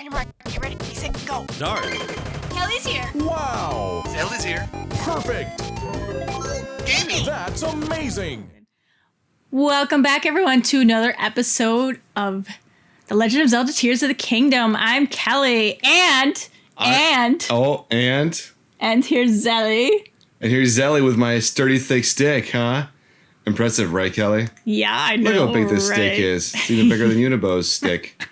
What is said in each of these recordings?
your mark. Get ready, set, go. Start. Kelly's here. Wow! Zelda's here. Perfect! Gaming. That's amazing! Welcome back, everyone, to another episode of The Legend of Zelda: Tears of the Kingdom. I'm Kelly, and here's Zelly. And here's Zelly with my sturdy, thick stick, huh? Impressive, right, Kelly? Yeah, I know. Look how big this right? stick is. It's even bigger than Unibo's stick.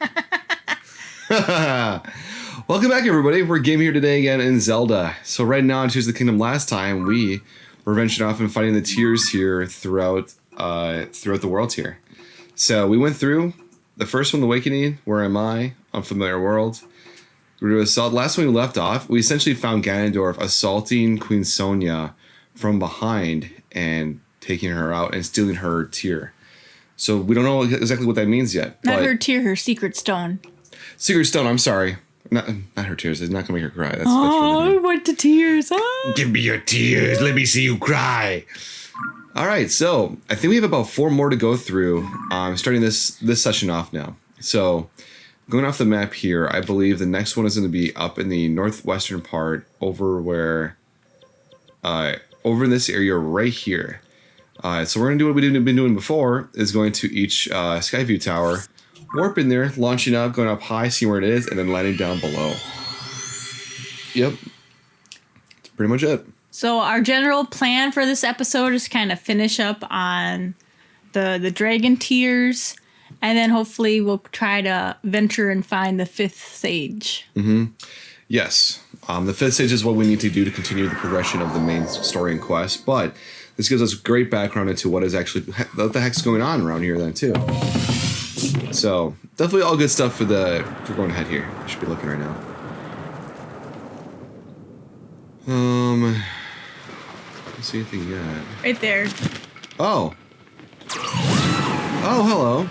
Welcome back, everybody. We're gaming here today again in Zelda. So right now in Tears of the Kingdom, last time we were venturing off and fighting the tears here throughout the world here. So we went through the first one, the Awakening, Where Am I? Unfamiliar World. We were assault. Last one we left off, we essentially found Ganondorf assaulting Queen Sonia from behind and taking her out and stealing her tear. So we don't know exactly what that means yet. Not her tear, her secret stone. Secret stone, I'm sorry. Not her tears. It's not going to make her cry. That's I went to tears. Oh. Give me your tears. Let me see you cry. All right, so I think we have about 4 more to go through. Starting this session off now. So going off the map here, I believe the next one is going to be up in the northwestern part over where, over in this area right here. So we're going to do what we've been doing before, is going to each Skyview tower, warp in there, launching up, going up high, seeing where it is, and then landing down below. Yep. That's pretty much it. So our general plan for this episode is kind of finish up on the dragon tears, and then hopefully we'll try to venture and find the 5th sage. Mm-hmm. Yes. The 5th stage is what we need to do to continue the progression of the main story and quest, but this gives us great background into what is actually, what the heck's going on around here then too. So definitely all good stuff for going ahead here. I should be looking right now. Let's see anything yet. Right there. Oh. Oh, hello.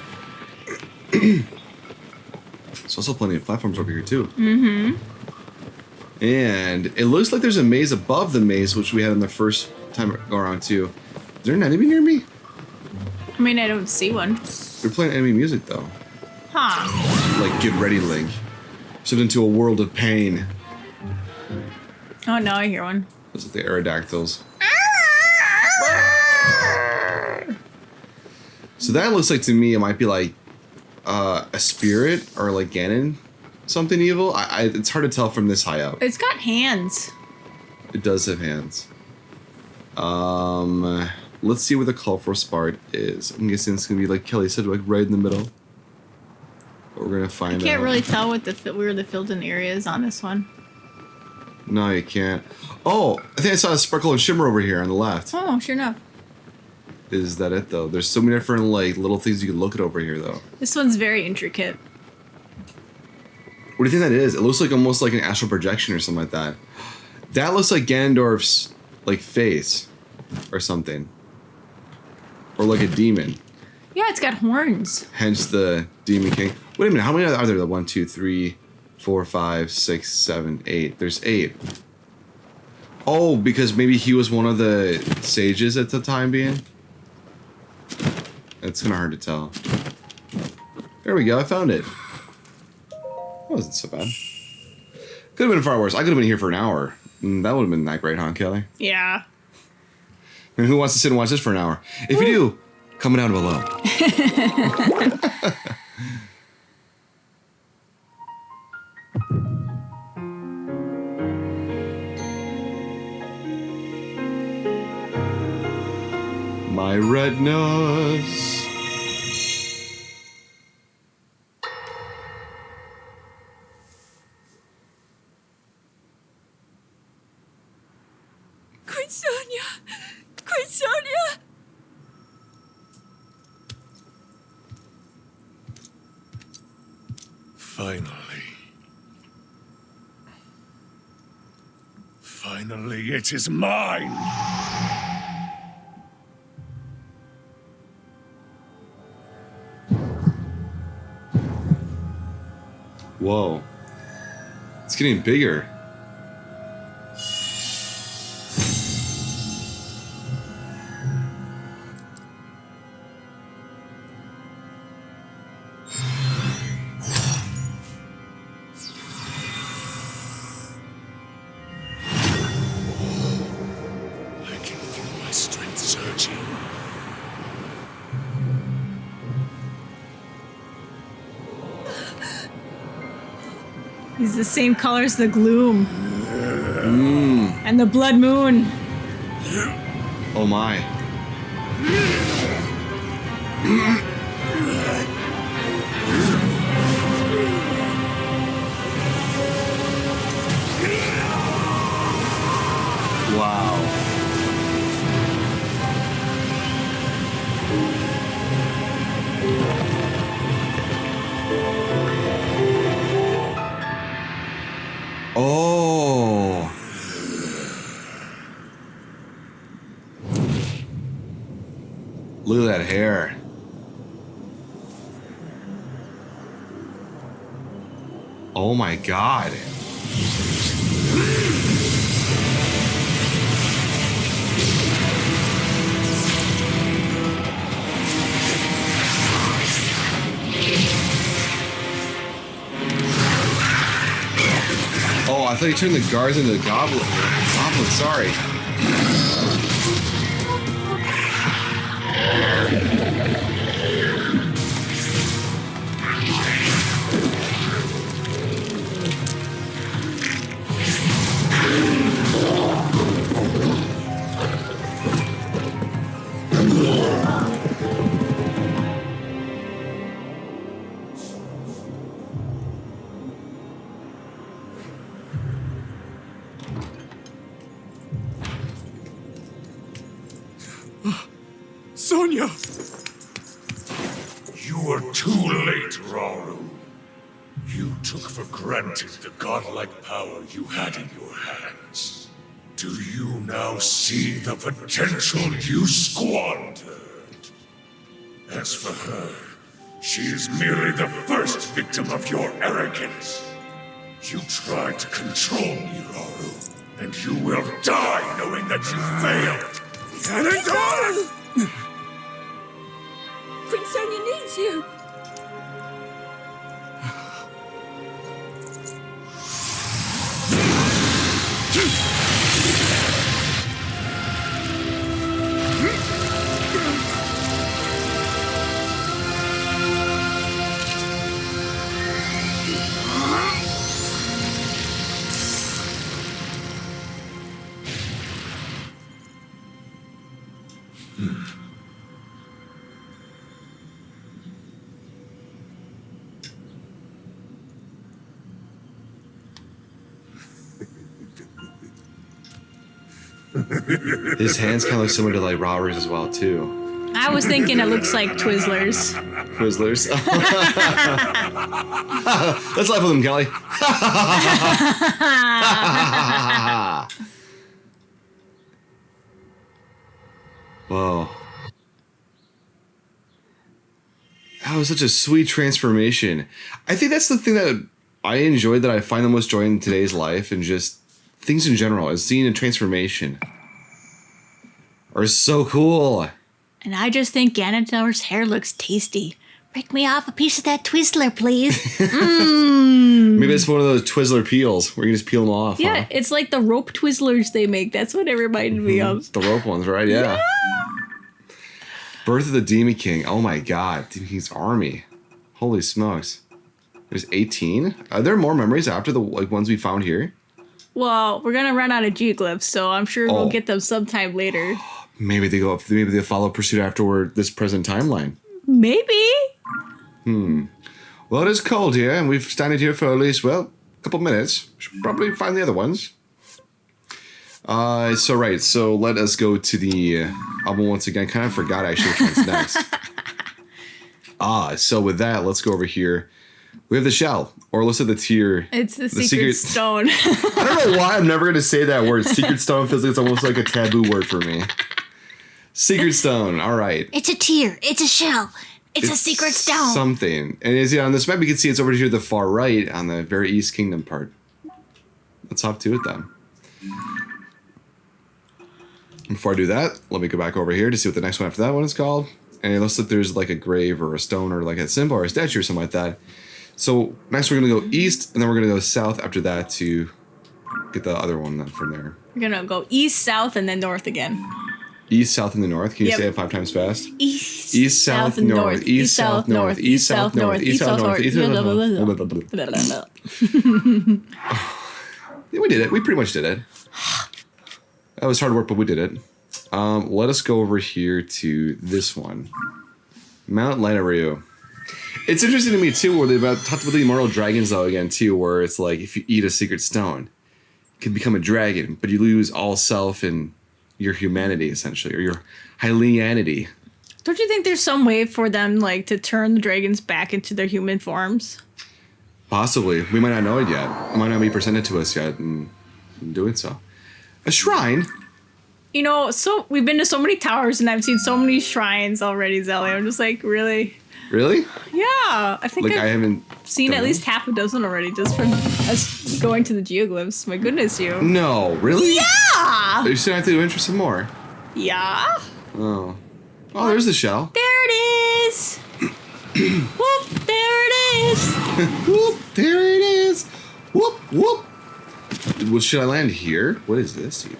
There's also plenty of platforms over here too. Mm-hmm. And it looks like there's a maze above the maze, which we had in the first time go around too. Is there an enemy near me? I mean, I don't see one. They're playing enemy music though. Huh. Like, get ready, Link. Sent into a world of pain. Oh, no, I hear one. Those are the Aerodactyls. So that looks like to me it might be like a spirit or like Ganon, something evil. It's hard to tell from this high up. It's got hands. It does have hands. Let's see where the colorful part is. I'm guessing it's gonna be like Kelly said, like right in the middle. But we're gonna find out. I can't really tell what where the filled-in area is on this one. No, you can't. Oh, I think I saw a sparkle and shimmer over here on the left. Oh, sure enough. Is that it though? There's so many different like little things you can look at over here though. This one's very intricate. What do you think that is? It looks like almost like an astral projection or something like that. That looks like Ganondorf's like face or something. Or like a demon. Yeah, it's got horns. Hence the Demon King. Wait a minute, how many are there? 1, 2, 3, 4, 5, 6, 7, 8. There's 8. Oh, because maybe he was one of the sages at the time being? It's kind of hard to tell. There we go, I found it. That wasn't so bad. Could have been far worse. I could have been here for an hour. That would have been that great, huh, Kelly? Yeah. And who wants to sit and watch this for an hour? If you do, comment down below. My retinas. Queen Sonia! Queen Sonia! Finally, it is mine! Whoa. It's getting bigger. He's the same color as the gloom. And the blood moon. Oh my. Wow. Oh. Look at that hair. Oh my god. Oh, I thought you turned the guards into goblins. Sorry. Sonia! You are too late, Rauru. You took for granted the godlike power you had in your hands. Do you now see the potential you squandered? As for her, she is merely the first victim of your arrogance. You tried to control me, Rauru, and you will die knowing that you failed. Ganondorf! Queen Sonia needs you. His hands kind of look similar to like Robert's as well too. I was thinking it looks like Twizzlers. Twizzlers. Let's laugh with him, Kelly. Whoa. That was such a sweet transformation. I think that's the thing that I enjoyed, that I find the most joy in today's life and just things in general, is seeing a transformation. Are so cool. And I just think Ganondorf's hair looks tasty. Break me off a piece of that Twizzler, please. Maybe it's one of those Twizzler peels where you just peel them off. Yeah, huh? it's like the rope Twizzlers they make. That's what it reminded me of. The rope ones, right? Yeah. Birth of the Demon King. Oh my god. Demon King's army. Holy smokes. There's 18? Are there more memories after the ones we found here? Well, we're gonna run out of geoglyphs, so I'm sure we'll get them sometime later. Maybe they go. Maybe they follow pursuit afterward this present timeline. Maybe. Well, it is cold here, and we've standed here for at least, well, a couple minutes. Should probably find the other ones. So let us go to the album once again. Kind of forgot actually which one's next. So with that, let's go over here. We have the shell, or let's say the tier. It's the secret stone. I don't know why I'm never going to say that word. Secret stone feels like it's almost like a taboo word for me. Secret stone. All right. It's a tear. It's a shell. It's a secret stone. Something. And as on this map, you can see it's over here to the far right on the very East Kingdom part. Let's hop to it then. Before I do that, let me go back over here to see what the next one after that one is called. And it looks like there's like a grave or a stone or like a symbol or a statue or something like that. So next we're going to go east, and then we're going to go south after that to get the other one from there. We're gonna go east, south, and then north again. East, south, and the north. Can you Yep. say it 5 times fast? East, South, north. East, south, north. East, south, north. East, south, north. East, south, north. Yeah, we did it. We pretty much did it. That was hard work, but we did it. Let us go over here to this one. Mount Lanayru. It's interesting to me, too, where they've talked about the immortal dragons, though, again, too, where it's like, if you eat a secret stone, you can become a dragon, but you lose all self and your humanity, essentially, or your Hylianity. Don't you think there's some way for them, like, to turn the dragons back into their human forms? Possibly. We might not know it yet. It might not be presented to us yet in doing so. A shrine? You know, so we've been to so many towers and I've seen so many shrines already, Zelly. I'm just like, really? Really? Yeah. I think Like, I I've haven't seen done at least half a dozen already just from us going to the geoglyphs. My goodness, you. No, really? Yeah! You still have to do interesting more. Yeah. Oh. Oh, there's the shell. There it is. Whoop, there it is. Whoop, there it is. Whoop, whoop. Well, should I land here? What is this even?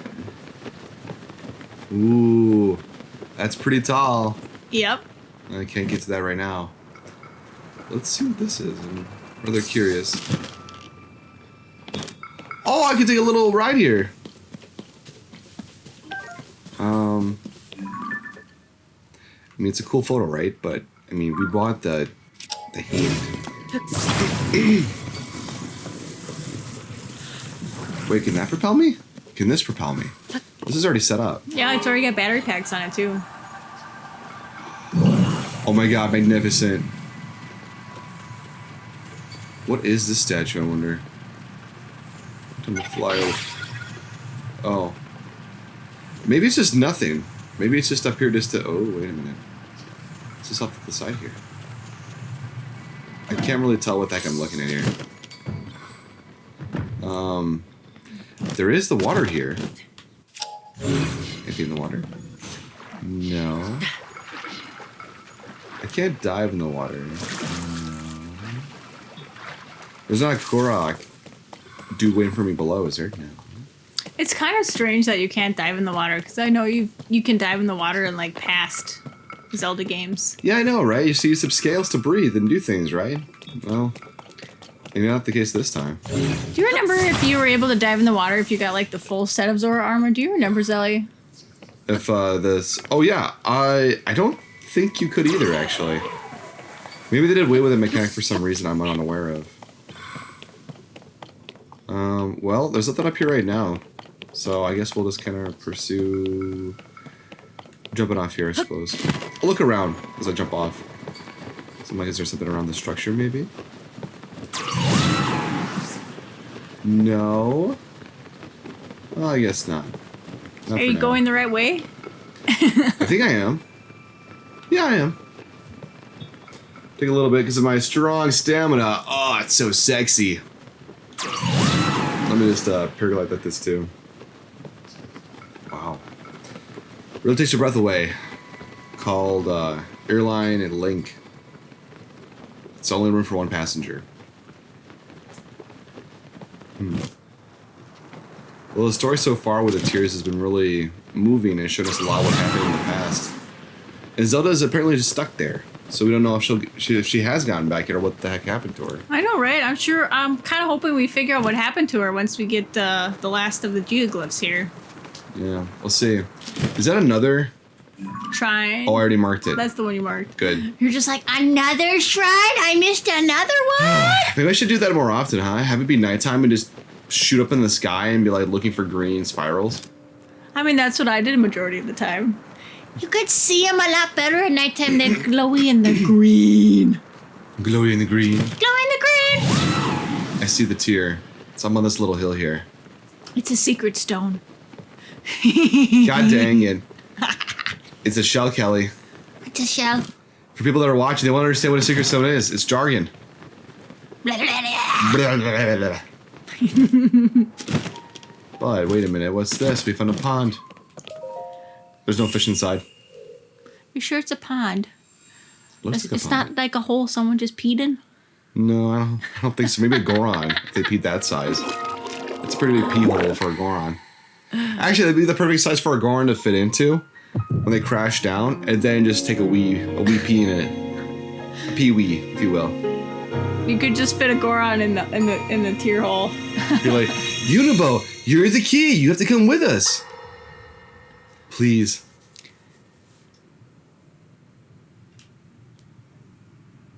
Ooh, that's pretty tall. Yep. I can't get to that right now. Let's see what this is. I'm rather curious. Oh, I can take a little ride here. I mean, it's a cool photo, right? But I mean, we bought the hand. Wait, can that propel me? Can this propel me? This is already set up. Yeah, it's already got battery packs on it too. Oh my god, magnificent. What is this statue, I wonder? Time to fly over. Oh. Maybe it's just nothing. Maybe it's just up here just to... Oh, wait a minute. It's just off to the side here. I can't really tell what the heck I'm looking at here. There is the water here. Anything in the water? No. I can't dive in the water. No. There's not a Korok dude waiting for me below, is there? No. It's kind of strange that you can't dive in the water because I know you can dive in the water in like past Zelda games. Yeah, I know, right? You should use some scales to breathe and do things, right? Well, maybe not the case this time. Do you remember if you were able to dive in the water if you got like the full set of Zora armor? Do you remember, Zelly? If this... Oh, yeah. I don't think you could either, actually. Maybe they did away with the mechanic for some reason I'm unaware of. Well, there's nothing up here right now. So I guess we'll just kind of pursue... Jumping off here, I suppose. I'll look around as I jump off. So, like, is there something around the structure, maybe? No. Well, I guess not. Not Are you now. going the right way? I think I am. Yeah, I am. Take a little bit because of my strong stamina. Oh, it's so sexy. Let me just percolate at this too. Wow. Really takes your breath away. Called Airline and Link. It's only room for one passenger. Well, the story so far with the tears has been really moving and showed us a lot of what happened in the past. And Zelda is apparently just stuck there. So we don't know if she has gotten back yet or what the heck happened to her. I know, right? I'm kind of hoping we figure out what happened to her once we get the last of the geoglyphs here. Yeah, we'll see. Is that another? Shrine. Oh, I already marked it. That's the one you marked. Good. You're just like, another shrine? I missed another one? Maybe I should do that more often, huh? Have it be nighttime and just shoot up in the sky and be like looking for green spirals. I mean, that's what I did a majority of the time. You could see them a lot better at nighttime. They're glowy in the green. Glowy in the green. Glow in the green. I see the tear. So I'm on this little hill here. It's a secret stone. God dang it. It's a shell, Kelly. It's a shell. For people that are watching, they won't understand what a secret stone is. It's jargon. Blah, blah, blah. Blah, blah, blah, blah. But wait a minute, what's this? We found a pond. There's no fish inside. You sure it's a pond? Looks like a It's pond. not like a hole someone just peed in? No, I don't think so. Maybe a Goron, if they peed that size. It's a pretty big pee hole for a Goron. Actually, that'd be the perfect size for a Goron to fit into. when they crash down, and then just take a wee pee in it, a pee wee, if you will. You could just fit a Goron in the tier hole. You're like, Unibo, you're the key. You have to come with us. Please.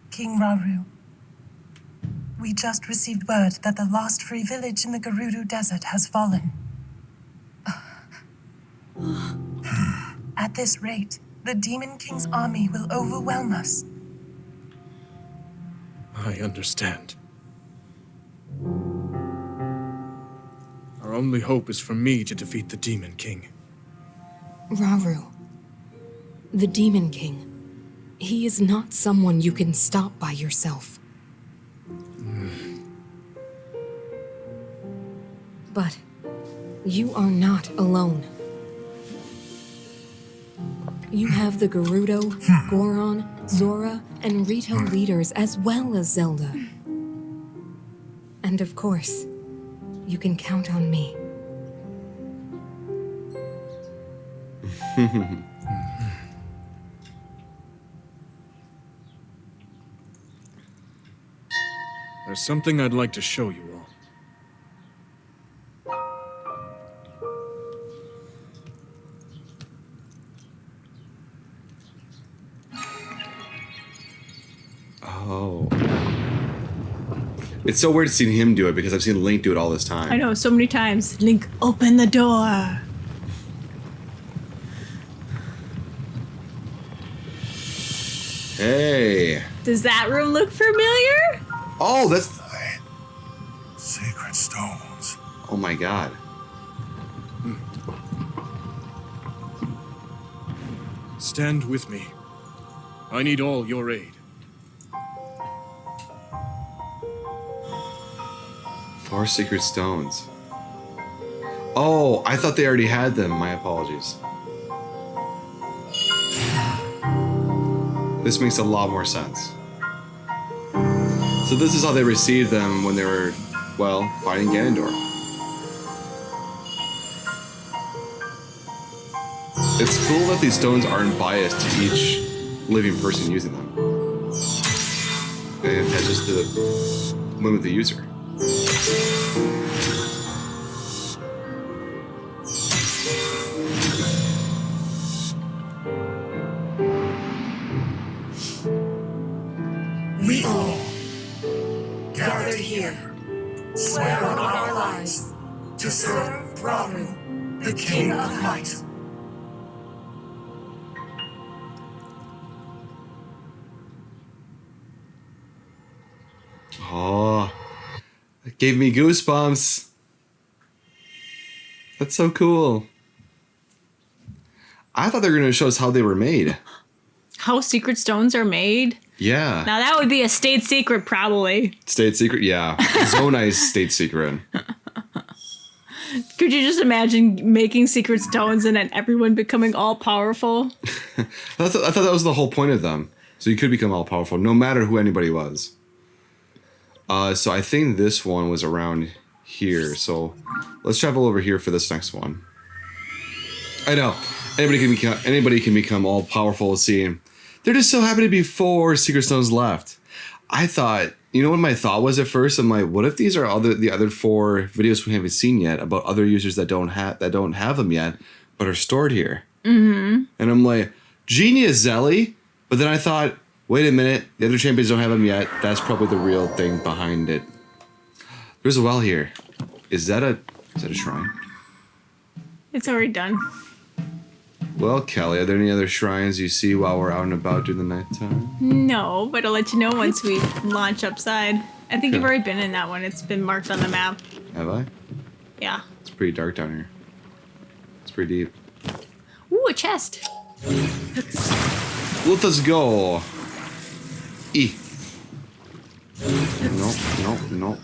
King Rauru, we just received word that the lost free village in the Gerudo Desert has fallen. At this rate, the Demon King's army will overwhelm us. I understand. Our only hope is for me to defeat the Demon King. Rauru, the Demon King. He is not someone you can stop by yourself. But you are not alone. You have the Gerudo, Goron, Zora, and Rito leaders as well as Zelda. And of course, you can count on me. There's something I'd like to show you all. Oh. It's so weird seeing him do it because I've seen Link do it all this time. I know, so many times. Link, open the door. Hey. Does that room look familiar? Oh, that's... Sacred stones. Oh my god. Stand with me. I need all your aid. 4 secret stones. Oh, I thought they already had them. My apologies. This makes a lot more sense. So this is how they received them when they were, well, fighting Ganondorf. It's cool that these stones aren't biased to each living person using them. It attaches to the whim of the user. We all, gathered here, swear on our lives to serve Rauru, the King of Light. Oh, it gave me goosebumps. That's so cool. I thought they were going to show us how they were made. How secret stones are made? Yeah. Now that would be a state secret, probably. State secret? Yeah. Zonai's state secret. Could you just imagine making secret stones and then everyone becoming all powerful? I thought that was the whole point of them. So you could become all powerful, no matter who anybody was. So I think this one was around here. So let's travel over here for this next one. I know. Anybody can become all powerful. See, there just so happen to be 4 secret stones left. I thought, you know what my thought was at first? I'm like, what if these are the other 4 videos we haven't seen yet about other users that don't have them yet, but are stored here? Mm-hmm. And I'm like, genius, Zelly. But then I thought, wait a minute, the other champions don't have them yet. That's probably the real thing behind it. There's a well here. Is that a shrine? It's already done. Well, Kelly, are there any other shrines you see while we're out and about during the nighttime? No, but I'll let you know once we launch upside. I think Okay. you've already been in that one. It's been marked on the map. Have I? Yeah. It's pretty dark down here. It's pretty deep. Ooh, a chest. Let us go. E. No.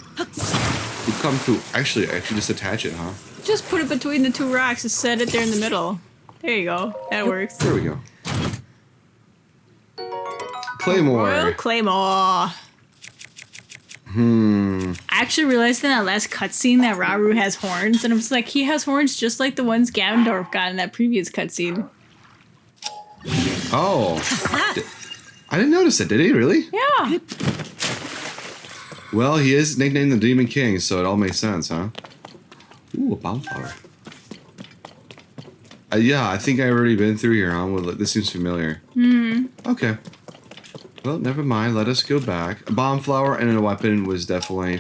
You come to actually just attach it, huh? Just put it between the 2 rocks and set it there in the middle. There you go. That works. There we go. Claymore. Royal Claymore. I actually realized in that last cutscene that Rauru has horns, and I was like, he has horns just like the ones Ganondorf got in that previous cutscene. Oh. I didn't notice it, did he really? Yeah. Well, he is nicknamed the Demon King, so it all makes sense, huh? Ooh, a bomb flower. Yeah, I think I've already been through here, huh? Well, this seems familiar. Okay. Well, never mind. Let us go back. A bomb flower and a weapon was definitely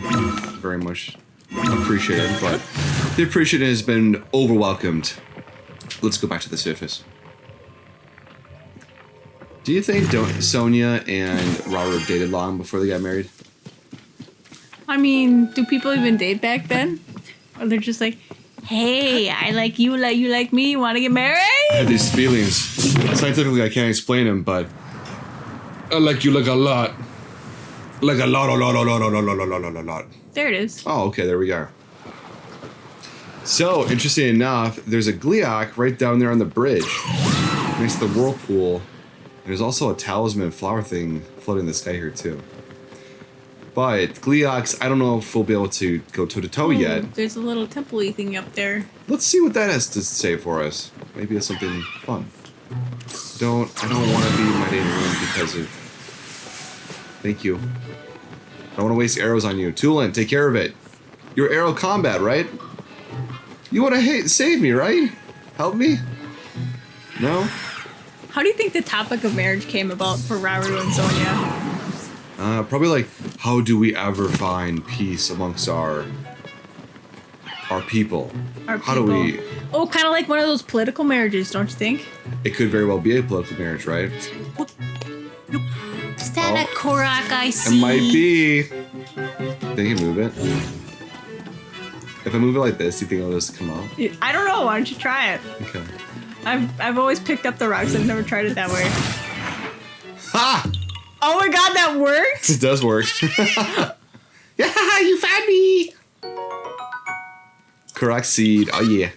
very much appreciated, but the appreciation has been overwhelmed. Let's go back to the surface. Do you think Sonia and Rauru dated long before they got married? I mean, do people even date back then? Or they're just like, hey, I like you like me, you want to get married? I have these feelings. Scientifically, I can't explain them, but I like you like a lot. Like a lot. There it is. Oh, okay, there we go. So, interesting enough, there's a Gleeok right down there on the bridge, next to the whirlpool. There's also a talisman flower thing floating in the sky here, too. But Gleeoks, I don't know if we'll be able to go toe-to-toe yet. There's a little temple-y thing up there. Let's see what that has to say for us. Maybe it's something fun. I don't want to be in my dating room because of... Thank you. I don't want to waste arrows on you. Tulin, take care of it. You're arrow combat, right? You want to save me, right? Help me? No? How do you think the topic of marriage came about for Rauru and Sonia? Probably like, how do we ever find peace amongst our people? How do we... Oh, kind of like one of those political marriages, don't you think? It could very well be a political marriage, right? Is that a Korok I see? It might be. They can move it. If I move it like this, do you think it'll just come out? I don't know. Why don't you try it? Okay. I've always picked up the rocks. I've never tried it that way. Ha! Oh my god, that worked? It does work. Yeah, you found me! Correct seed. Oh, yeah.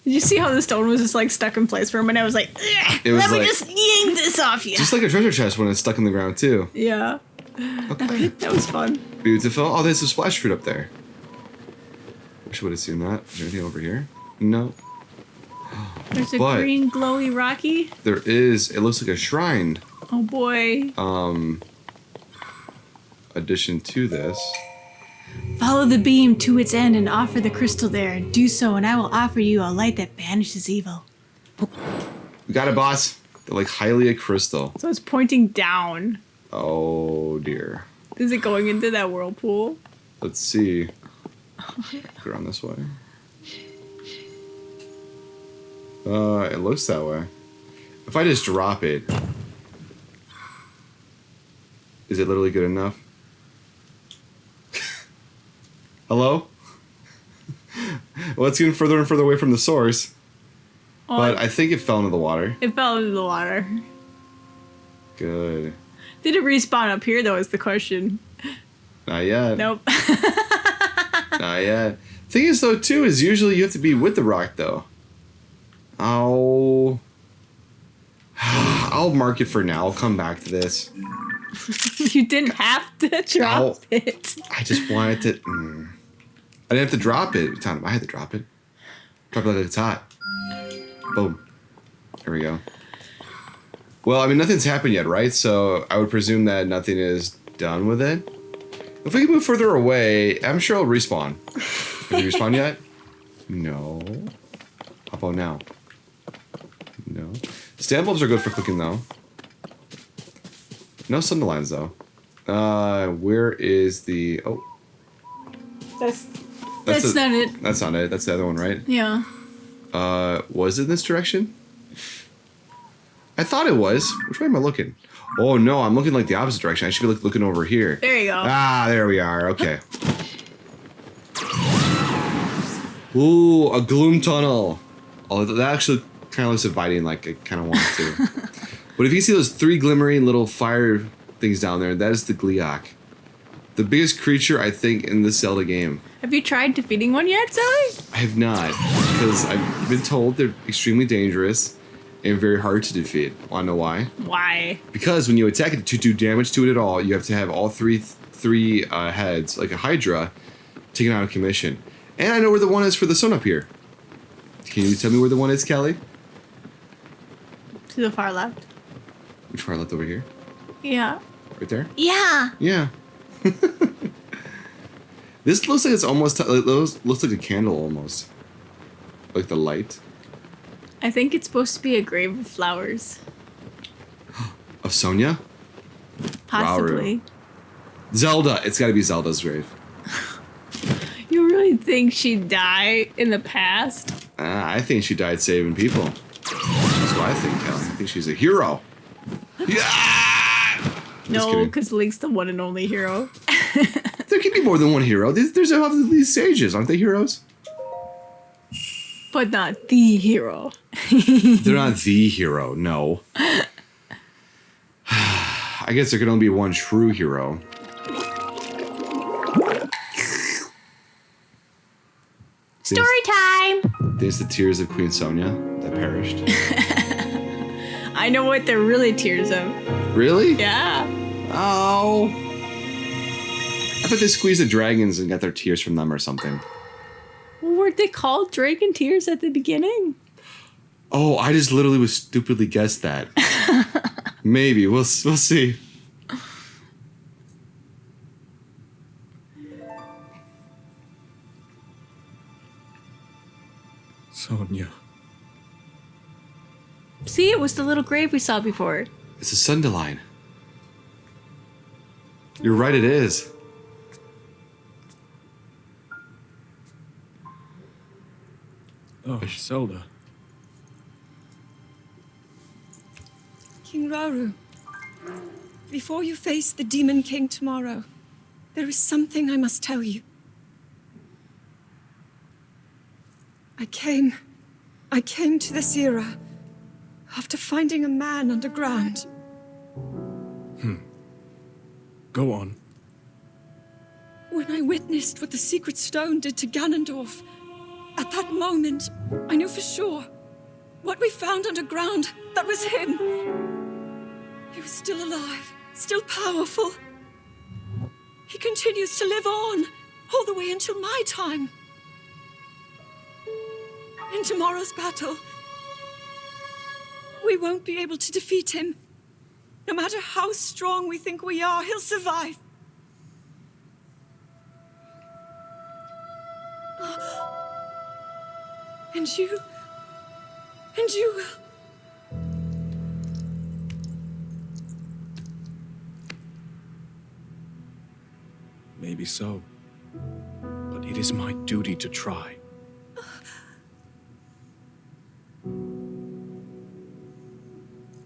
Did you see how the stone was just like stuck in place for a minute? I was like, It was let me like- just yank this off you. Just like a treasure chest when it's stuck in the ground, too. Yeah. Okay. That was fun. Beautiful. Oh, there's some splash fruit up there. Wish I would have seen that. Is there anything over here? No. There's a But- green glowy rocky. There is. It looks like a shrine. Oh boy. Addition to this. Follow the beam to its end and offer the crystal there. Do so, and I will offer you a light that banishes evil. We got it, boss. They're like highly a crystal. So it's pointing down. Oh, dear. Is it going into that whirlpool? Let's see. Go around this way. It looks that way. If I just drop it, is it literally good enough? Hello? Well, it's getting further and further away from the source. Oh, But I think it fell into the water. it fell into the water. Good. Did it respawn up here, though, is the question. Not yet. Nope. Not yet. Thing is, though, too, is usually you have to be with the rock, though. Oh. I'll mark it for now. I'll come back to this. You didn't have to drop Ow. it. I just wanted to... I didn't have to drop it. I had to drop it. Drop it like it's hot. Boom. There we go. Well, I mean, nothing's happened yet, right? So I would presume that nothing is done with it. If we can move further away, I'm sure it'll respawn. Did you respawn yet? No. How about now? No. Stand bulbs are good for cooking, though. No sunderlines, though. Where is the... Oh. That's not it. That's not it. That's the other one, right? Yeah. Was it this direction? I thought it was. Which way am I looking? Oh, no, I'm looking like the opposite direction. I should be looking over here. There you go. Ah, there we are. Okay. Ooh, a gloom tunnel. Oh, that actually kind of looks inviting, like I kind of want to. But if you see those three glimmering little fire things down there, that is the Gleeok. The biggest creature, I think, in this Zelda game. Have you tried defeating one yet, Zoe? I have not, because I've been told they're extremely dangerous and very hard to defeat. Wanna know why? Why? Because when you attack it to do damage to it at all, you have to have all three heads, like a Hydra, taken out of commission. And I know where the one is for the sun up here. Can you tell me where the one is, Kelly? To the far left. Which far left over here? Yeah. Right there? Yeah. Yeah. This looks like it's almost... It looks like a candle almost. Like the light. I think it's supposed to be a grave of flowers. Of Sonia? Possibly. Zelda. It's got to be Zelda's grave. You really think she'd die in the past? I think she died saving people. That's what I think, Kelly. I think she's a hero. Yeah! No, because Link's the one and only hero. There can be more than one hero. There's all these sages, aren't they heroes? But not the hero. They're not the hero, no. I guess there can only be one true hero. Story time. There's the tears of Queen Sonia that perished. I know what they're really tears of. Really? Yeah. Oh. I thought they squeezed the dragons and got their tears from them or something. Well, weren't they called dragon tears at the beginning? Oh, I just literally was stupidly guessed that. Maybe. We'll see. Sonia. See, it was the little grave we saw before. It's a sundaline. You're right, it is. Oh, Zelda. King Rauru, before you face the Demon King tomorrow, there is something I must tell you. I came to this era after finding a man underground. Go on. When I witnessed what the Secret Stone did to Ganondorf, at that moment, I knew for sure what we found underground, that was him. He was still alive, still powerful. He continues to live on, all the way until my time. In tomorrow's battle, we won't be able to defeat him. No matter how strong we think we are, he'll survive. And you will. Maybe so. But it is my duty to try.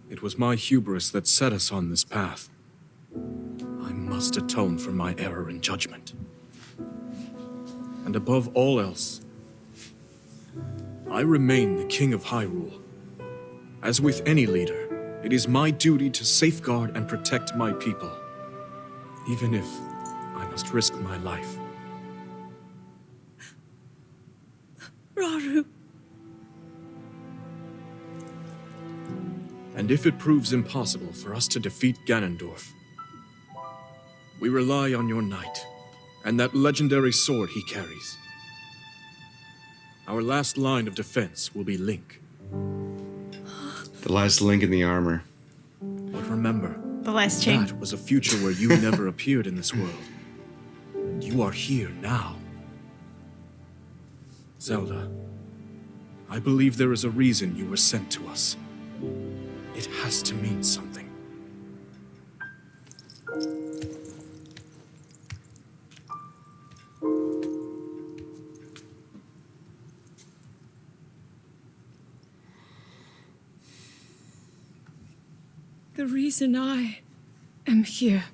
It was my hubris that set us on this path. I must atone for my error in judgment. And above all else, I remain the King of Hyrule. As with any leader, it is my duty to safeguard and protect my people, even if I must risk my life. Rauru. And if it proves impossible for us to defeat Ganondorf, we rely on your knight and that legendary sword he carries. Our last line of defense will be Link. The last link in the armor. But remember, The last chain. that was a future where you never appeared in this world. And you are here now. Zelda, I believe there is a reason you were sent to us. It has to mean something. The reason I am here.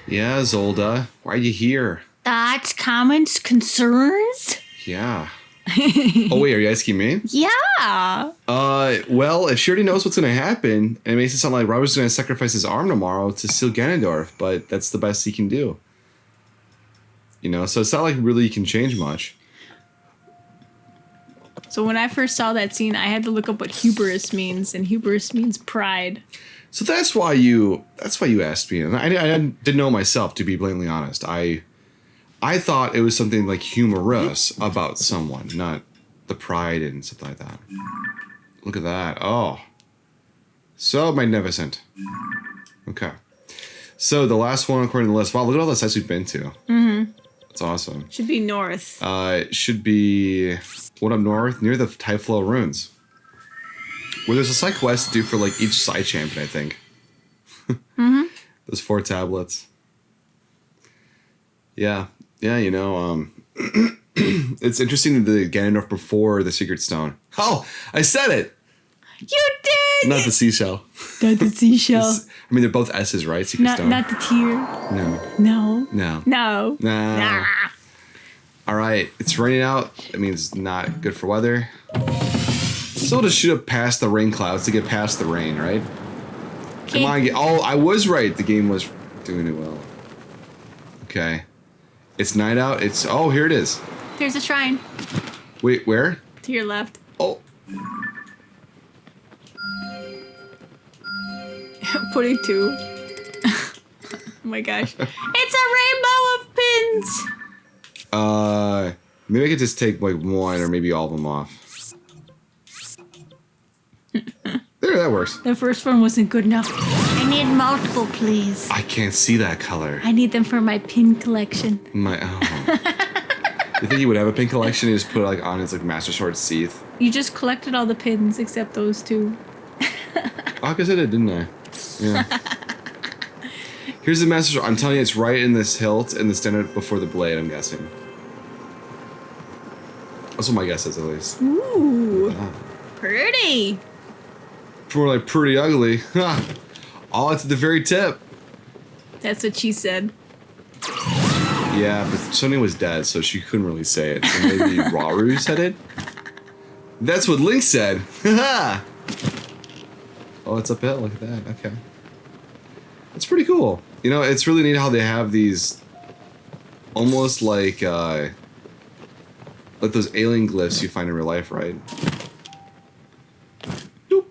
Yeah, Zelda. Why are you here? Thoughts, comments, concerns? Yeah. Oh, wait, are you asking me? Yeah. Well, if she already knows what's going to happen, it makes it sound like Robert's going to sacrifice his arm tomorrow to steal Ganondorf, but that's the best he can do. You know, so it's not like really you can change much. So when I first saw that scene, I had to look up what hubris means, and hubris means pride. So that's why you asked me, and I didn't know myself, to be blatantly honest. I thought it was something like humorous about someone, not the pride and something like that. Look at that. Oh. So magnificent. Okay. So the last one according to the list. Wow, look at all the sites we've been to. Mm-hmm. That's awesome. Should be north. It should be one up north near the Typhlow Ruins. Where there's a side quest to do for like each side champion, I think. Mm-hmm. Those 4 tablets. Yeah. Yeah, you know, it's interesting the Ganondorf before the Secret Stone. Oh, I said it! You did! Not the seashell. Not the seashell. I mean, they're both S's, right? Secret Stone. Not the tear. No. No. No. No. No. Nah. All right, it's raining out. It means not good for weather. So we'll just shoot up past the rain clouds to get past the rain, right? Come on, I was right. The game was doing it well. Okay. It's night out. It's, oh, here it is. There's a shrine. Wait, where? To your left. Oh. Putting 2. Oh my gosh. It's a rainbow of pins! Maybe I could just take like one or maybe all of them off. There, that works. The first one wasn't good enough. I need multiple, please. I can't see that color. I need them for my pin collection. You think he would have a pin collection and just put it like on his like Master Sword Sheath? You just collected all the pins except those 2. Oh, I guess I did, didn't I? Yeah. Here's the Master Sword. I'm telling you, it's right in this hilt and the standard before the blade, I'm guessing. That's what my guess is, at least. Ooh. Pretty. More like pretty ugly. Oh, it's at the very tip. That's what she said. Yeah, but Sonya was dead, so she couldn't really say it. So maybe Rauru said it? That's what Link said. Oh, it's uphill. Look at that. Okay. That's pretty cool. You know, it's really neat how they have these almost like those alien glyphs you find in real life, right? Doop.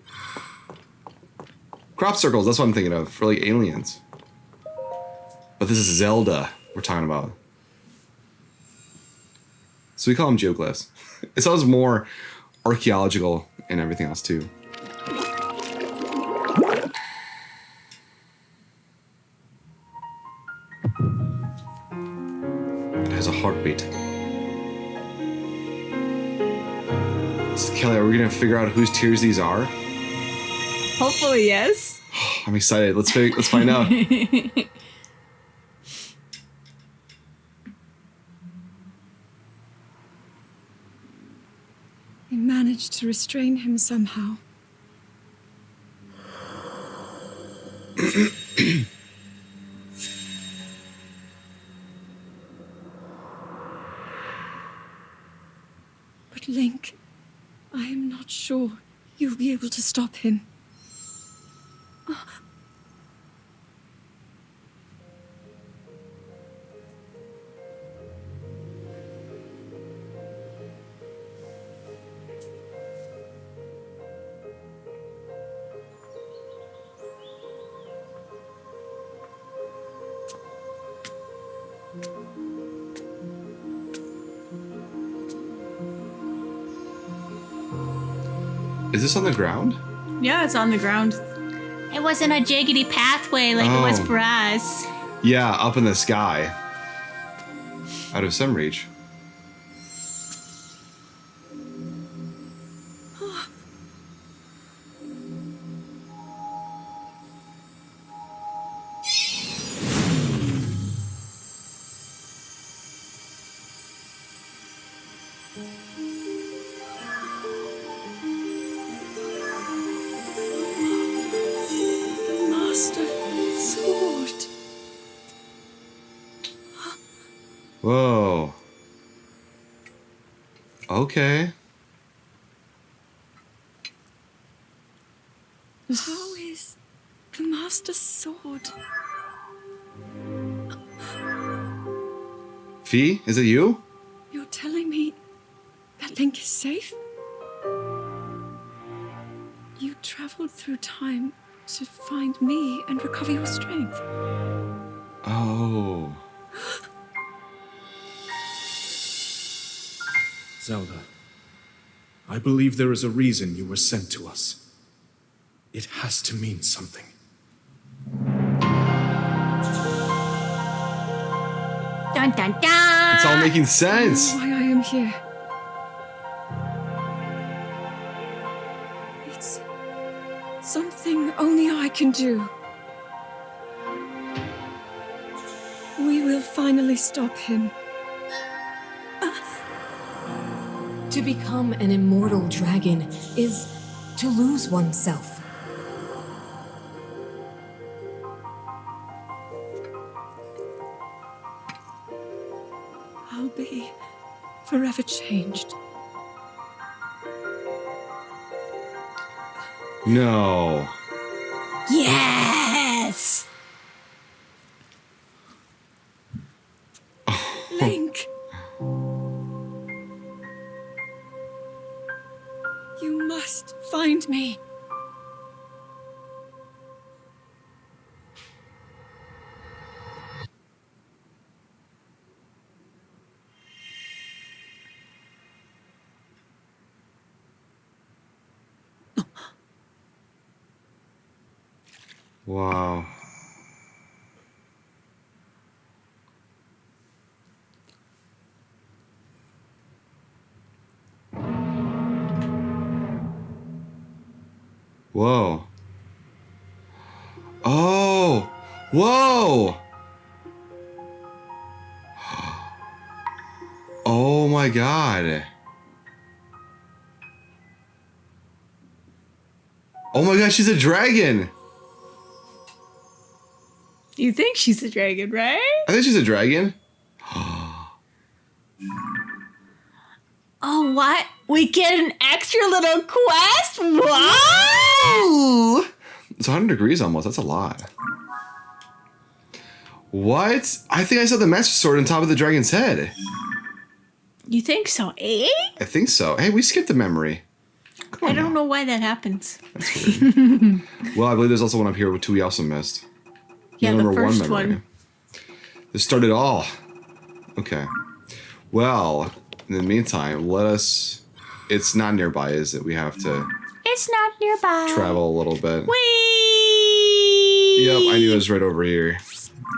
Crop circles, that's what I'm thinking of, for like aliens. But this is Zelda we're talking about. So we call them geoglyphs. It sounds more archaeological and everything else too. It has a heartbeat. So Kelly, are we gonna figure out whose tears these are? Hopefully, yes. I'm excited. Let's find out. We managed to restrain him somehow. But Link, I am not sure you'll be able to stop him. Is this on the ground? Yeah, it's on the ground. It wasn't a jiggity pathway like it was Oh. for us. Yeah, up in the sky. Out of some reach. Master Sword. Whoa. Okay. How is the Master Sword? Fee, is it you? You're telling me that Link is safe? You traveled through time to find me and recover your strength. Oh. Zelda, I believe there is a reason you were sent to us. It has to mean something. Dun dun dun. It's all making sense. Why I am here. It's something only I can do. We will finally stop him. To become an immortal dragon is to lose oneself. I'll be forever changed. No. Yes. Link! You must find me. Wow. Whoa. Oh. Whoa. Oh my God. Oh my God, she's a dragon. You think she's a dragon, right? I think she's a dragon. Oh, what? We get an extra little quest? Wow! It's 100 degrees almost. That's a lot. What? I think I saw the Master Sword on top of the dragon's head. You think so, eh? I think so. Hey, we skipped the memory. Come on I don't now. know why that happens. That's weird. Well, I believe there's also one up here with two we also missed. Yeah, the Number first memory. one. This started all. Okay. Well, in the meantime, let us... It's not nearby, is it? We have to It's not nearby. travel a little bit. Whee! Yep, I knew it was right over here.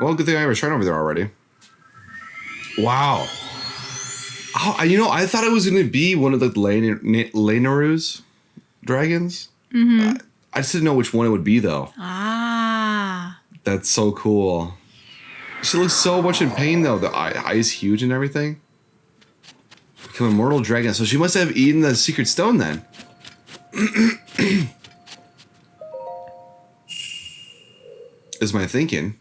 Well, good thing I was trying over there already. Wow. Oh, I thought it was going to be one of the Lainaru's dragons. Mm-hmm. I just didn't know which one it would be, though. Ah. That's so cool. She looks so much in pain, though. The eye is huge and everything. Become a mortal dragon. So she must have eaten the secret stone, then. Is my thinking.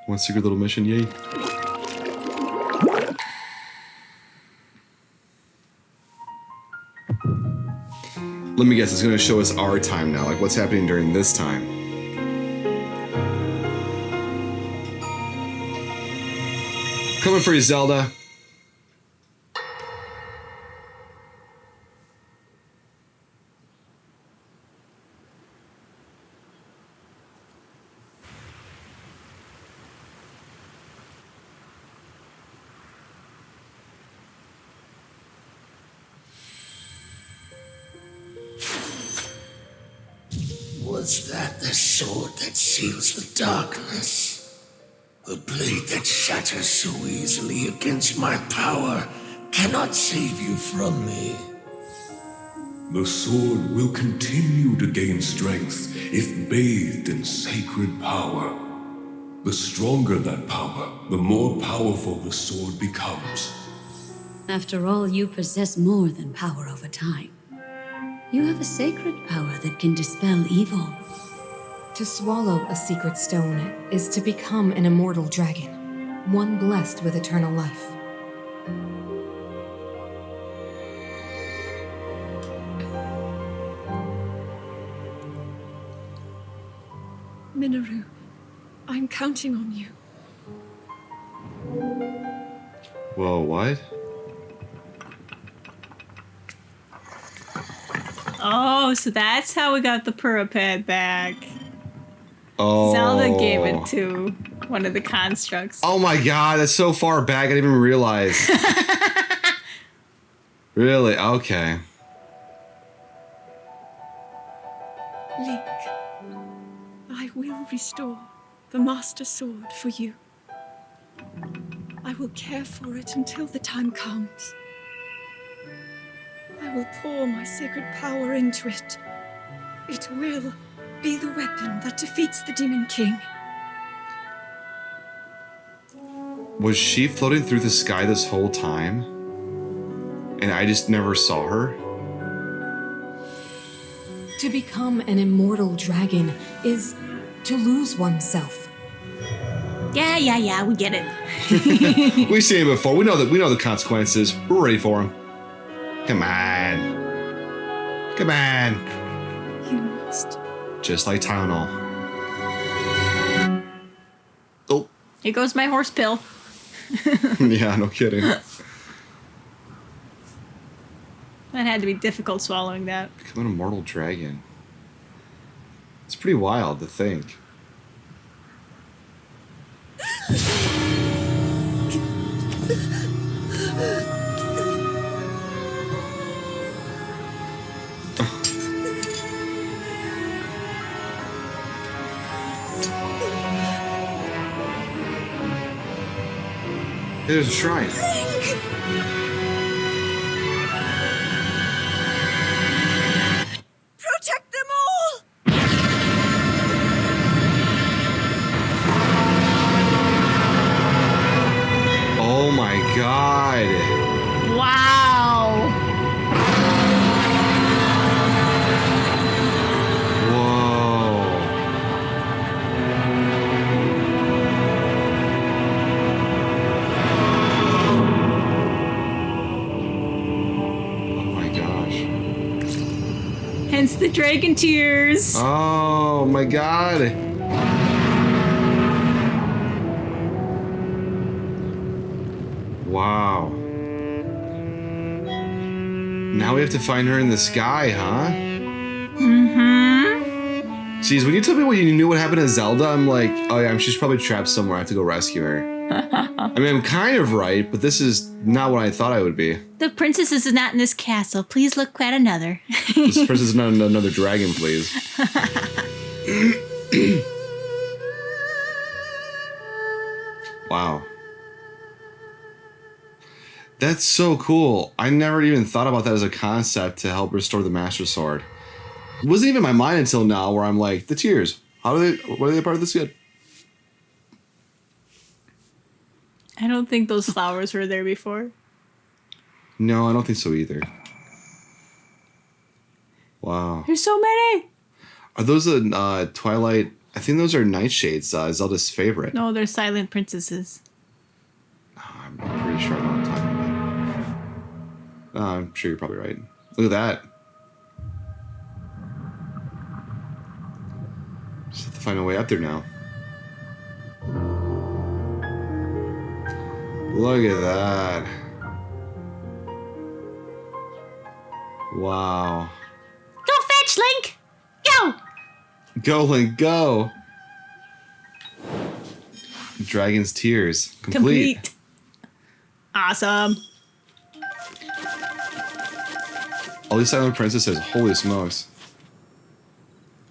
One secret little mission, yay. Let me guess, it's going to show us our time now, like what's happening during this time. Coming for you, Zelda. Was that the sword that seals the darkness? The blade that shatters so easily against my power cannot save you from me. The sword will continue to gain strength if bathed in sacred power. The stronger that power, the more powerful the sword becomes. After all, you possess more than power over time. You have a sacred power that can dispel evil. To swallow a secret stone is to become an immortal dragon, one blessed with eternal life. Minoru, I'm counting on you. Whoa, what? Oh, so that's how we got the Purah pad back. Oh. Zelda gave it to One of the constructs. Oh my god, that's so far back, I didn't even realize. Really? Okay. Link, I will restore the Master Sword for you. I will care for it until the time comes. I will pour my sacred power into it. It will be the weapon that defeats the Demon King. Was she floating through the sky this whole time? And I just never saw her? To become an immortal dragon is to lose oneself. Yeah, we get it. We've seen it before. We know the consequences. We're ready for them. Come on. Come on. You must. Just like Tylenol. Oh. Here goes my horse pill. Yeah, no kidding. That had to be difficult swallowing that. Become an immortal dragon. It's pretty wild to think. There's a shrine. Protect them all! Oh my god. Wow. Whoa. Oh my gosh. Hence the dragon tears. Oh my god. Wow. Now we have to find her in the sky, huh? Mm-hmm. Jeez, when you told me what you knew what happened to Zelda, I'm like, oh yeah, she's probably trapped somewhere. I have to go rescue her. I mean, I'm kind of right, but this is not what I thought I would be. The princess is not in this castle. Please look at another. This princess is not another dragon, please. Wow. That's so cool. I never even thought about that as a concept to help restore the Master Sword. It wasn't even in my mind until now where I'm like, the tears. What are they part of this yet? I don't think those flowers were there before. No, I don't think so either. Wow. There's so many. Are those the Twilight? I think those are Nightshades, Zelda's favorite. No, they're silent princesses. I'm pretty sure I know what I'm talking about. I'm sure you're probably right. Look at that. Just have to find a way up there now. Look at that. Wow. Go fetch, Link! Go! Go, Link, go! Dragon's Tears. Complete. Awesome. All these silent princesses. Holy smokes.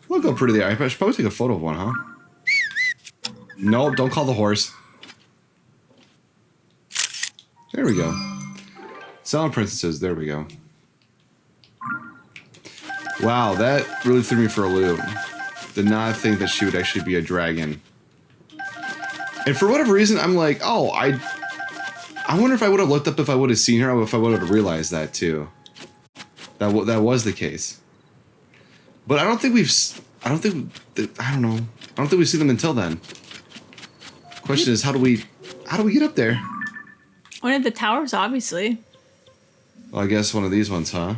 Look how pretty they are. I should probably take a photo of one, huh? Nope, don't call the horse. There we go. Silent princesses. There we go. Wow, that really threw me for a loop. Did not think that she would actually be a dragon. And for whatever reason, I'm like, oh, I wonder if I would have looked up if I would have seen her, or if I would have realized that too. That was the case. But I don't think we've. I don't know. I don't think we've seen them until then. Question is, how do we get up there? One of the towers, obviously. Well, I guess one of these ones, huh?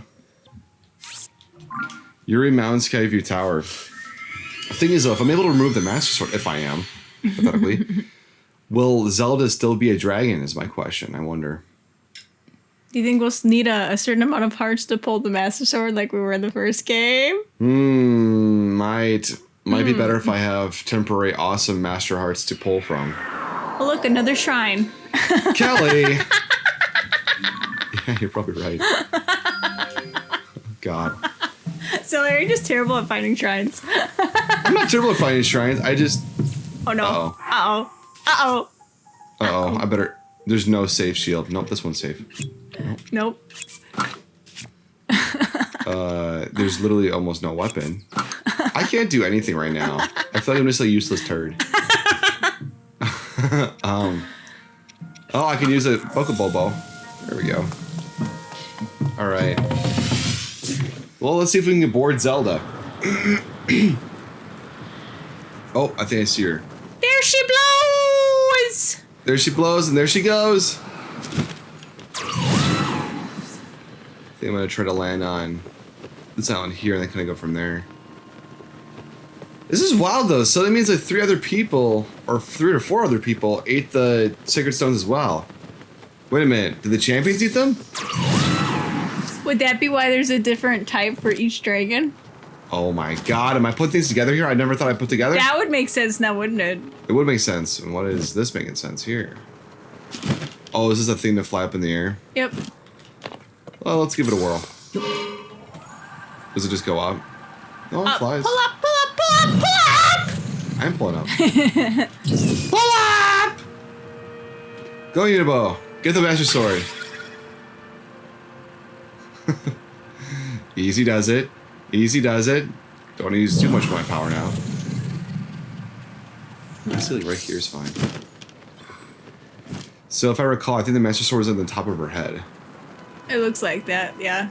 Yuri Mountain Skyview Tower. The thing is, though, if I'm able to remove the Master Sword, if I am, hypothetically, will Zelda still be a dragon, is my question. I wonder. Do you think we'll need a certain amount of hearts to pull the Master Sword like we were in the first game? Might. Might be better if I have temporary awesome master hearts to pull from. Oh, look, another shrine. Kelly! Yeah, you're probably right. Oh, God. So you're just terrible at finding shrines. I'm not terrible at finding shrines. I just... Oh, no. Uh-oh. Uh-oh. Uh-oh. Uh-oh. I better... There's no safe shield. Nope, this one's safe. Nope. There's literally almost no weapon. I can't do anything right now. I feel like I'm just a useless turd. Oh, I can use a Pokeball ball. There we go. All right. Well, let's see if we can get bored Zelda. Oh, I think I see her. There she blows! There she blows, and there she goes. I think I'm gonna try to land on this island here, and then kind of go from there. This is wild, though. So that means like 3 other people, or 3 or 4 other people, ate the sacred stones as well. Wait a minute. Did the champions eat them? Would that be why there's a different type for each dragon? Oh my God! Am I putting things together here? I never thought I'd put together. That would make sense now, wouldn't it? It would make sense. And what is this making sense here? Oh, is this a thing to fly up in the air? Yep. Well, let's give it a whirl. Does it just go up? No, it flies. Pull up, pull up, pull up, pull up! I'm pulling up. Pull up! Go, Unibo. Get the Master Sword. Easy does it. Easy does it. Don't use too much of my power now. Actually, right here is fine. So if I recall, I think the Master Sword is on the top of her head. It looks like that, yeah.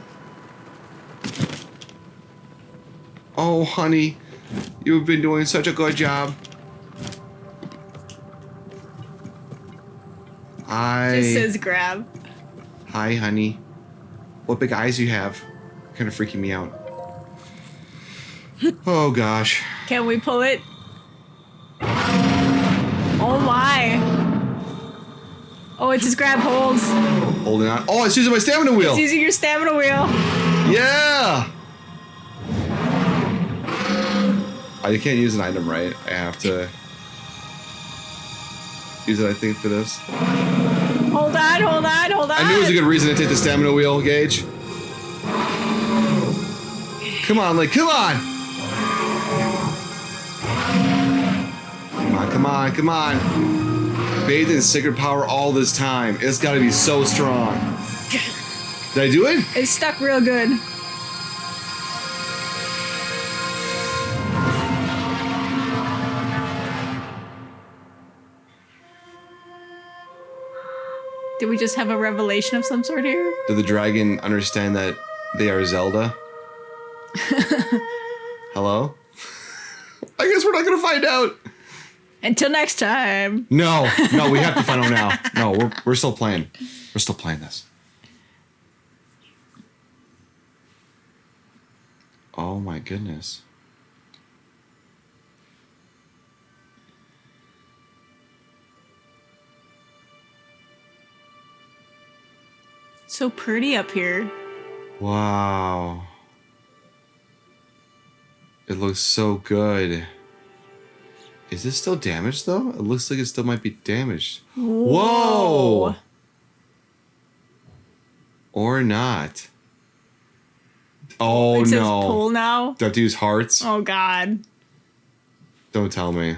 Oh, honey. You've been doing such a good job. Just says grab. Hi, honey. What big eyes you have. Kind of freaking me out. Oh, gosh. Can we pull it? Oh my. Oh, it just grab holds. Holding on. Oh, it's using my stamina wheel. It's using your stamina wheel. Yeah. I can't use an item, right? I have to use it, I think, for this. Hold on, hold on, hold on. I knew it was a good reason to take the stamina wheel, Gage. Come on, Link, come on! Come on, come on, come on. Bathed in sacred power all this time. It's gotta be so strong. Did I do it? It's stuck real good. Did we just have a revelation of some sort here? Did the dragon understand that they are Zelda? Hello? I guess we're not gonna find out. Until next time. No, no, we have to find out now. No, we're still playing. We're still playing this. Oh my goodness. So pretty up here. Wow. It looks so good. Is this still damaged though? It looks like it still might be damaged. Whoa! Or not. Oh it says no. pull now. Do I have to use hearts? Oh god. Don't tell me.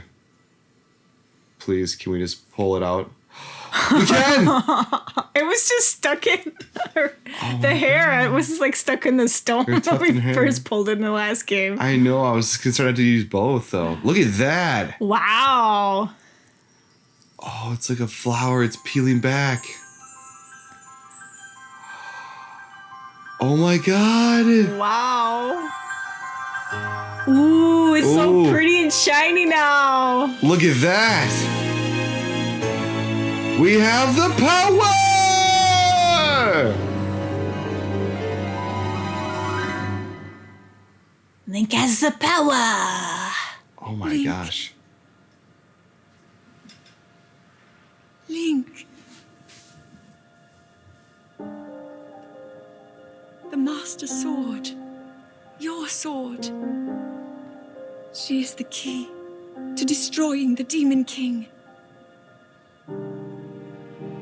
Please, can we just pull it out? We can! It was just stuck in the hair. It was like stuck in the stone when we first pulled it in the last game. I know. I was concerned to use both though. Look at that. Wow. Oh, it's like a flower. It's peeling back. Oh my god. Wow. Ooh, it's so pretty and shiny now. Look at that. We have the power! Link has the power. Oh my Link. gosh. Link. The Master Sword. Your sword. She is the key to destroying the Demon King.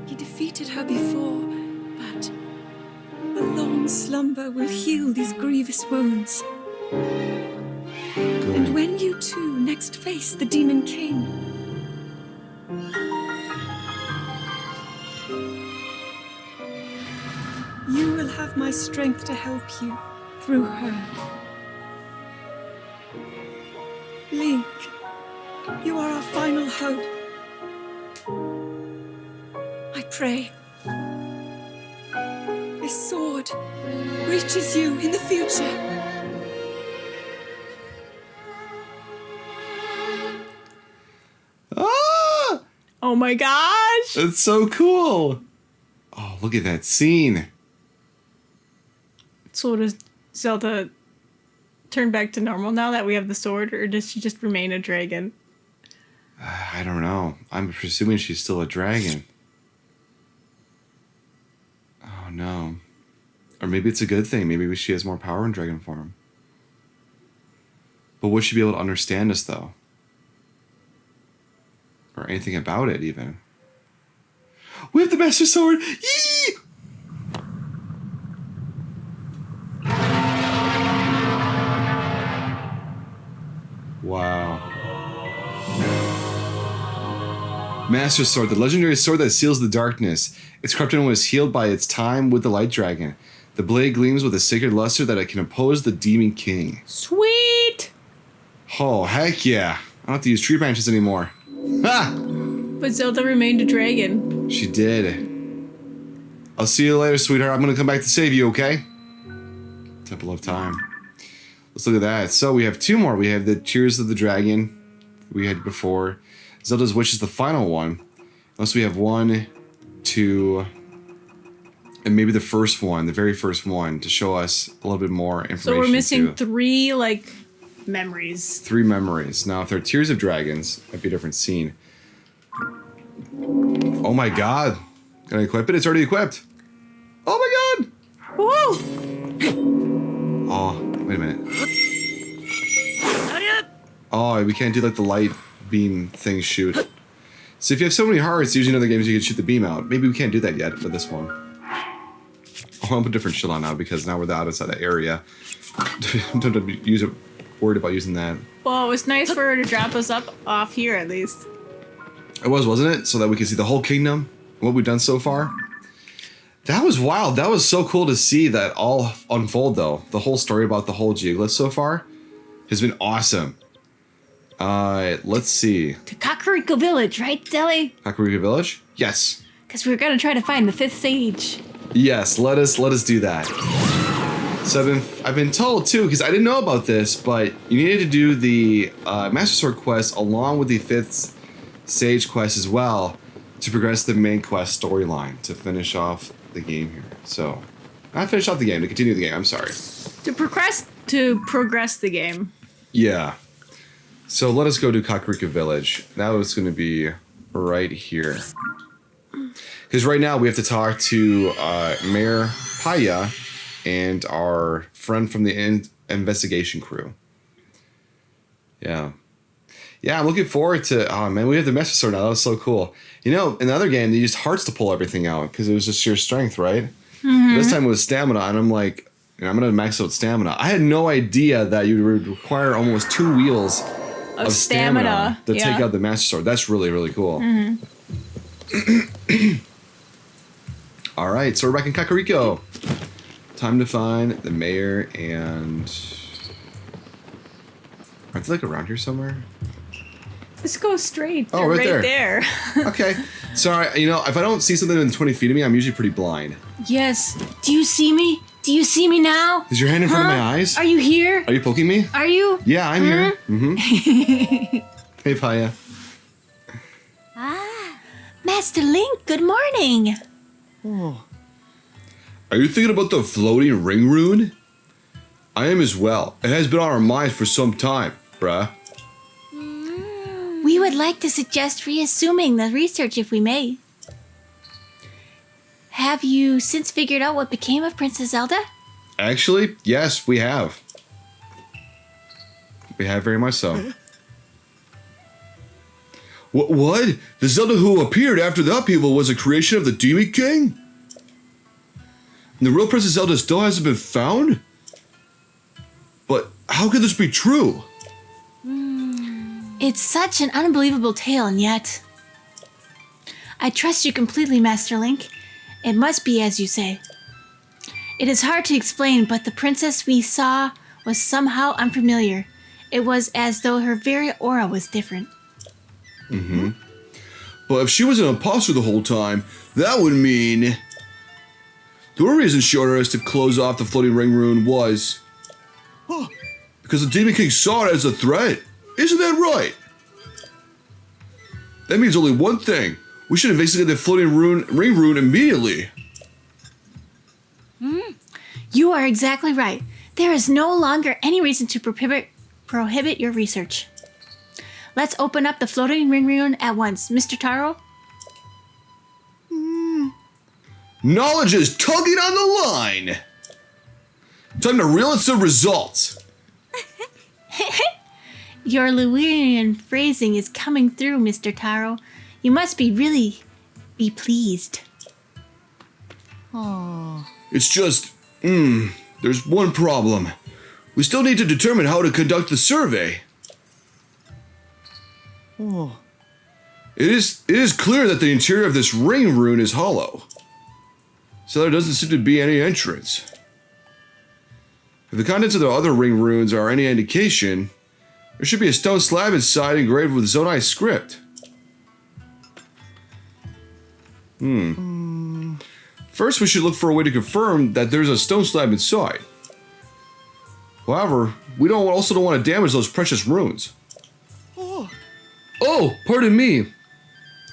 He defeated her before, but a long slumber will heal these grievous wounds. Good. And when you two next face the Demon King, you will have my strength to help you through her. Link, you are our final hope. I pray this sword reaches you in the future. Ah! Oh my gosh! That's so cool. Oh, look at that scene. So does Zelda turn back to normal now that we have the sword, or does she just remain a dragon? I don't know. I'm presuming she's still a dragon. Oh no. Or maybe it's a good thing. Maybe she has more power in dragon form. But would she be able to understand us though? Or anything about it even? We have the Master Sword! Yee! Wow. Master Sword, the legendary sword that seals the darkness. Its corruption was healed by its time with the Light Dragon. The blade gleams with a sacred luster that it can oppose the Demon King. Sweet! Oh, heck yeah. I don't have to use tree branches anymore. Ha! But Zelda remained a dragon. She did. I'll see you later, sweetheart. I'm gonna come back to save you, okay? Temple of Time. Let's look at that. So we have two more. We have the Tears of the Dragon we had before. Zelda's Wish is the final one. Unless we have 1, 2, and maybe the first one, the very first one, to show us a little bit more information. So we're missing too. 3, like, memories. 3 memories. Now, if they're Tears of Dragons, that'd be a different scene. Oh my god. Can I equip it? It's already equipped. Oh my god! Woo! Oh, wait a minute. Oh, we can't do like the light beam thing shoot. So if you have so many hearts, usually in other games you can shoot the beam out. Maybe we can't do that yet with this one. Oh, I'll put a different shield on now because now we're outside the area. Don't worried about using that. Well, it was nice for her to drop us off here at least. It was, wasn't it? So that we can see the whole kingdom, what we've done so far. That was wild. That was so cool to see that all unfold, though. The whole story about the whole geoglyph so far has been awesome. Let's see. To Kakariko Village, right, Zelly? Kakariko Village? Yes. Because we're gonna try to find the 5th sage. Yes, let us do that. So I've been told too, because I didn't know about this, but you needed to do the Master Sword quest along with the 5th Sage quest as well to progress the main quest storyline to finish off the game here. So, not finish off the game, to continue the game. I'm sorry. To progress the game. Yeah. So let us go to Kakariko Village. That was going to be right here. Because right now we have to talk to Mayor Paya and our friend from the investigation crew. Yeah. Yeah, I'm looking forward to... Oh, man, we have the Master Sword now. That was so cool. You know, in the other game, they used hearts to pull everything out because it was just sheer strength, right? Mm-hmm. This time it was stamina, and I'm like, I'm going to max out stamina. I had no idea that you would require almost 2 wheels of stamina to take out the Master Sword. That's really, really cool. Mm-hmm. All right, so we're back in Kakariko. Time to find the mayor and... Aren't they like around here somewhere? Let's go straight. Oh, right there. Okay. Sorry, you know, if I don't see something within 20 feet of me, I'm usually pretty blind. Yes. Do you see me? Do you see me now? Is your hand in front of my eyes? Are you here? Are you poking me? Are you? Yeah, I'm here. Mm-hmm. Hey, Paya. Master Link, good morning. Oh. Are you thinking about the floating ring rune? I am as well. It has been on our minds for some time, bruh. We would like to suggest reassuming the research if we may. Have you since figured out what became of Princess Zelda? Actually, yes, we have. We have very much so. What? The Zelda who appeared after the upheaval was a creation of the Demon King? And the real Princess Zelda still hasn't been found? But how could this be true? It's such an unbelievable tale, and yet... I trust you completely, Master Link. It must be as you say. It is hard to explain, but the princess we saw was somehow unfamiliar. It was as though her very aura was different. Mm-hmm. But if she was an imposter the whole time, that would mean... The only reason she ordered us to close off the floating ring rune was... because the Demon King saw it as a threat. Isn't that right? That means only one thing. We should investigate the floating ring rune immediately. You are exactly right. There is no longer any reason to prohibit your research. Let's open up the floating ring rune at once, Mr. Taro. Knowledge is tugging on the line. Time to reel in some results. Your Luwian phrasing is coming through, Mr. Taro. You must be pleased. It's just, there's one problem. We still need to determine how to conduct the survey. It is clear that the interior of this ring rune is hollow. So there doesn't seem to be any entrance. If the contents of the other ring runes are any indication, there should be a stone slab inside engraved with Zonai script. First, we should look for a way to confirm that there's a stone slab inside. However, we also don't want to damage those precious runes. Oh, pardon me.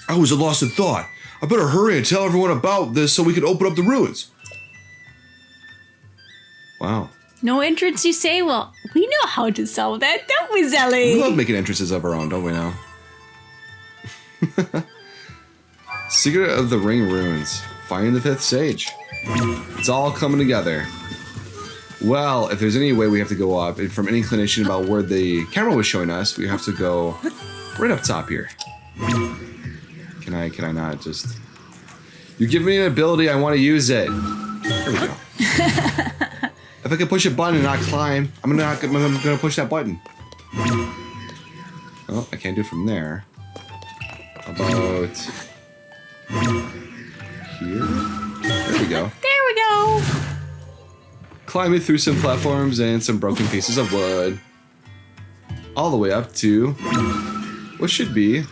I was lost in thought. I better hurry and tell everyone about this so we can open up the ruins. Wow. No entrance, you say? Well, we know how to solve that, don't we, Zelly? We love making entrances of our own, don't we now? Secret of the Ring Runes. Finding the fifth sage. It's all coming together. Well, if there's any way we have to go up, and from any inclination about where the camera was showing us, we have to go right up top here. Can I not just... You give me an ability, I want to use it. There we go. If I can push a button and not climb, I'm gonna push that button. Oh, I can't do it from there. How about here? There we go. There we go. Climbing through some platforms and some broken pieces of wood. All the way up to what should be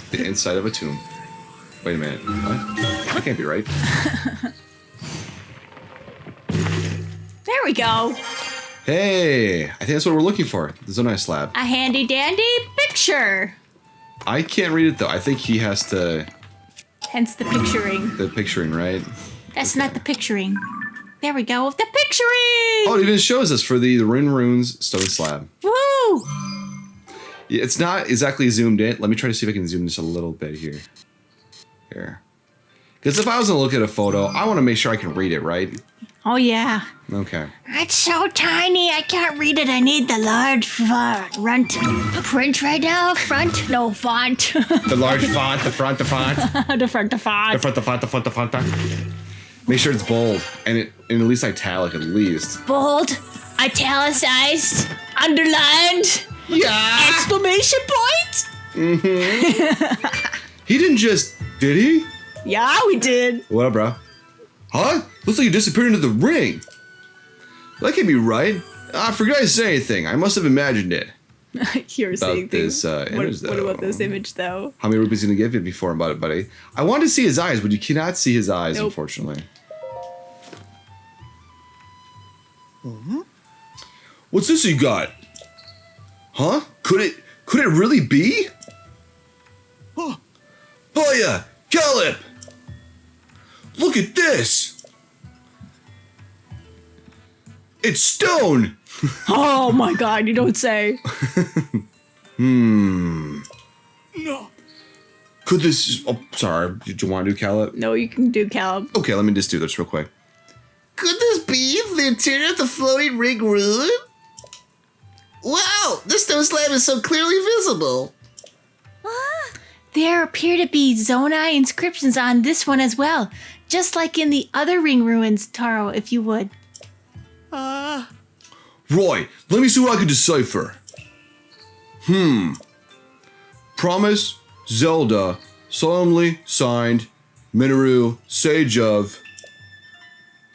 the inside of a tomb. Wait a minute. What? That can't be right. There we go. Hey, I think that's what we're looking for. The Zonai slab. A handy dandy picture. I can't read it though. I think he has to. Hence the picturing. The picturing, right? That's not the picturing. There we go. The picturing. Oh, it even shows us for the Rune Runes stone slab. Woo! Yeah, it's not exactly zoomed in. Let me try to see if I can zoom just a little bit here. Here. Because if I was going to look at a photo, I want to make sure I can read it, right? Oh, yeah. Okay. It's so tiny, I can't read it. I need the large font. Print right now? Front? No, font. The large font, the front, the font. The front, the font. The front, the font, the front, the font. Make sure it's bold and at least italic at least. Bold, italicized, underlined. Yeah. Exclamation point. Mm-hmm. He didn't just, did he? Yeah, we did. What up, bro? Huh? Looks like you disappeared into the ring. That can't be right. I forgot to say anything. I must have imagined it. You're saying this things. image, What about this image, though? How many rupees gonna give you before about it, buddy? I wanted to see his eyes, but you cannot see his eyes, Nope. unfortunately. What's this you got? Huh? Could it really be? Boya! Calip! Look at this! It's stone! Oh my god, you don't say. No. Could this... Oh, sorry. Did you want to do Calip? No, you can do Caleb. Okay, let me just do this real quick. Could this be the interior of the floating ring rune? Wow, the stone slab is so clearly visible. There appear to be Zonai inscriptions on this one as well, just like in the other ring ruins, Taro, if you would. Right, let me see what I can decipher. Promise, Zelda, solemnly signed, Minoru, Sage of,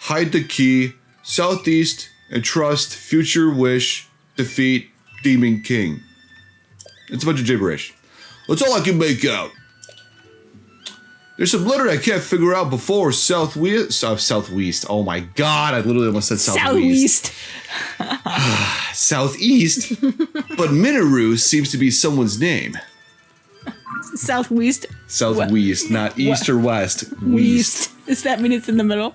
hide the key, southeast, and trust, future wish, defeat, Demon King. It's a bunch of gibberish. That's all I can make out. There's some letter I can't figure out before southwest. Oh my god, I literally almost said southwest. Southeast. But Minoru seems to be someone's name. Southwest. Southwest, not east or west. West. Does that mean it's in the middle?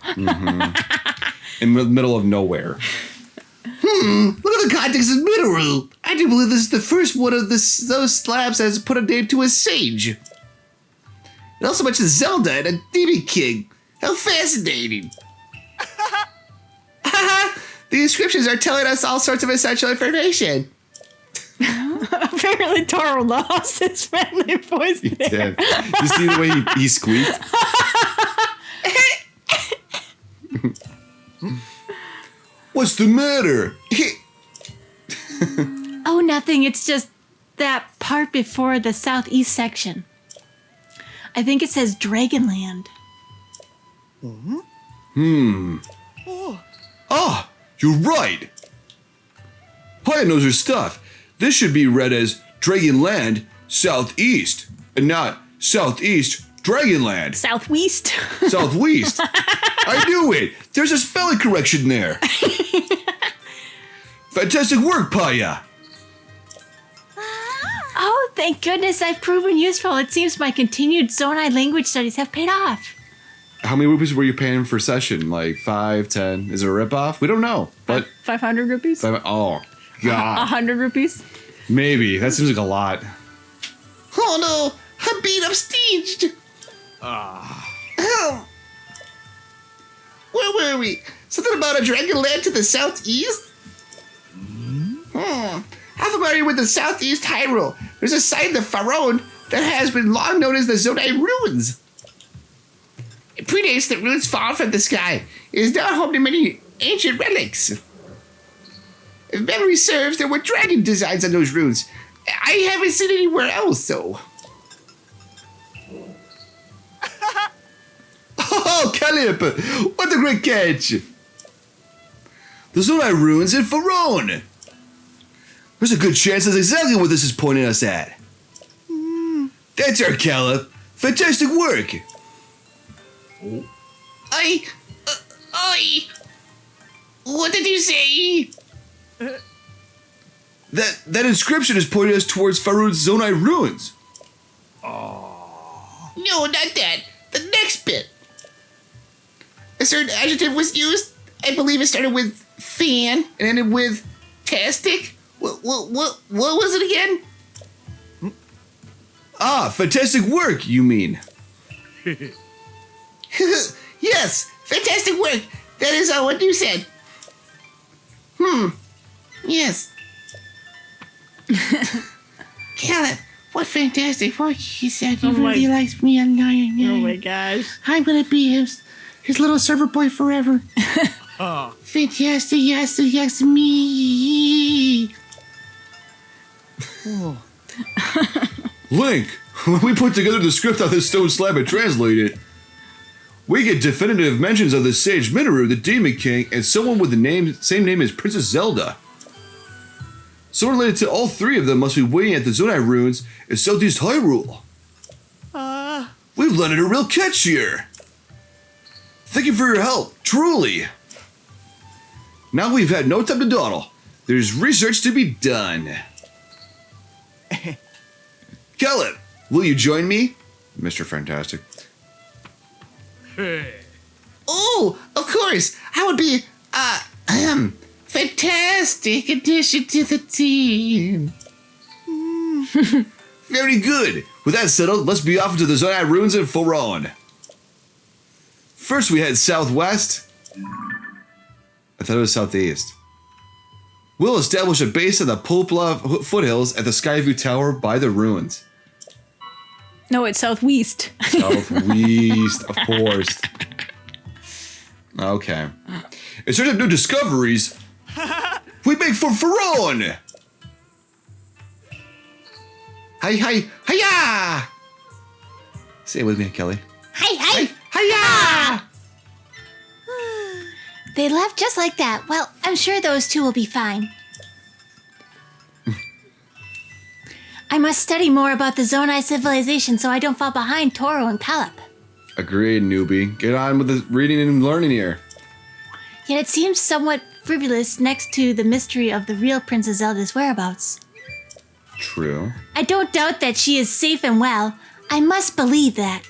In the middle of nowhere. Look at the context of Minoru. I do believe this is the first one of those slabs that has put a name to a sage. It also mentions Zelda and a Demon King. How fascinating. The inscriptions are telling us all sorts of essential information. Apparently Taro lost his friendly voice there. Did. You see the way he squeaked? What's the matter? Oh, nothing. It's just that part before the southeast section. I think it says Dragonland. Ah, you're right. Paya knows her stuff. This should be read as Dragonland Southeast, and not Southeast Dragonland. Southwest. Southwest. I knew it. There's a spelling correction there. Fantastic work, Paya. Oh, thank goodness I've proven useful. It seems my continued Zonai language studies have paid off. How many rupees were you paying per session? Like 5, 10? Is it a ripoff? We don't know. But 500 rupees? oh, God. 100 rupees? Maybe. That seems like a lot. Oh no, I'm being upstaged. Where were we? Something about a Dragonland to the southeast? How familiar with the southeast Hyrule? There's a site in the Faron that has been long known as the Zonai Ruins. It predates the ruins fallen from the sky. It is now home to many ancient relics. If memory serves, there were dragon designs on those ruins. I haven't seen anywhere else, though. Oh, Calip! What a great catch! The Zonai Ruins in Faron! There's a good chance that's exactly what this is pointing us at. That's our Calip. Fantastic work! What did you say? That inscription is pointing us towards Faron's Zonai Ruins. No, not that. The next bit. A certain adjective was used. I believe it started with fan and ended with tastic. What was it again? Ah, fantastic work, you mean. Yes, fantastic work. That is what you said. Yes. Caleb, what fantastic work he said. He really likes me. Oh my gosh. I'm gonna be his little server boy forever. Fantastic, yes, me. Link, when we put together the script on this stone slab and translate it, we get definitive mentions of the sage Minoru, the Demon King, and someone with the same name as Princess Zelda. Someone related to all three of them must be waiting at the Zonai Ruins in Southeast Hyrule. We've landed a real catch here. Thank you for your help, truly. Now we've had no time to dawdle. There's research to be done. Caleb, will you join me? Mr. Fantastic. Oh, of course. I would be fantastic addition to the team. Very good. With that settled, let's be off into the Zonai Ruins in Faron. First we head southwest. I thought it was southeast. We'll establish a base at the Pulpla foothills at the Skyview Tower by the ruins. No, it's southwest. Southwest, of course. Okay. In search of new discoveries, we make for Faron! Hiya! Say it with me, Kelly. Hiya! They left just like that. Well, I'm sure those two will be fine. I must study more about the Zonai civilization so I don't fall behind Toro and Calip. Agreed, newbie. Get on with the reading and learning here. Yet it seems somewhat frivolous next to the mystery of the real Princess Zelda's whereabouts. True. I don't doubt that she is safe and well. I must believe that.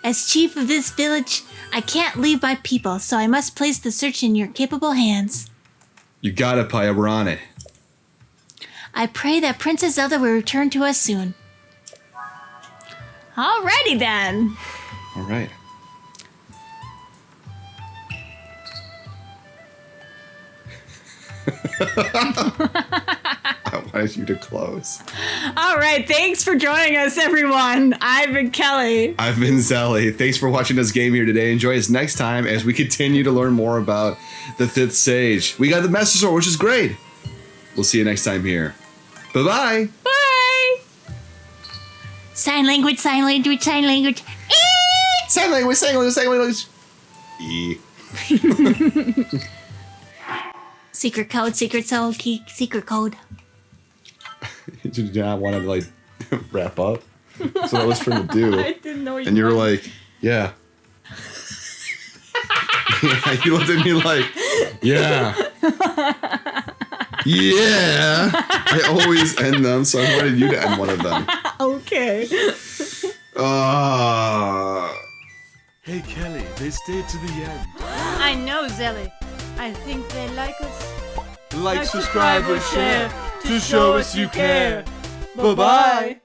As chief of this village, I can't leave my people, so I must place the search in your capable hands. You got it, Paya. We're on it. I pray that Princess Zelda will return to us soon. Alrighty then. All right. I wanted you to close. All right, thanks for joining us, everyone. I've been Kelly. I've been Zelly. Thanks for watching us game here today. Enjoy us next time as we continue to learn more about the 5th Sage. We got the Master Sword, which is great. We'll see you next time here. Bye-bye. Bye. Sign language, sign language, sign language. Sign language, sign language, sign language. E. Secret code, secret soul, key, secret code. Did you not want to, like, wrap up? That's what I was trying to do. I didn't know you And you were wanted- like, yeah. You looked at me like, yeah. Yeah. I always end them, so I wanted you to end one of them. Okay. Hey, Kelly, they stayed to the end. I know, Zelly. I think they like us. Like, subscribe, or share to show us you care. Bye-bye.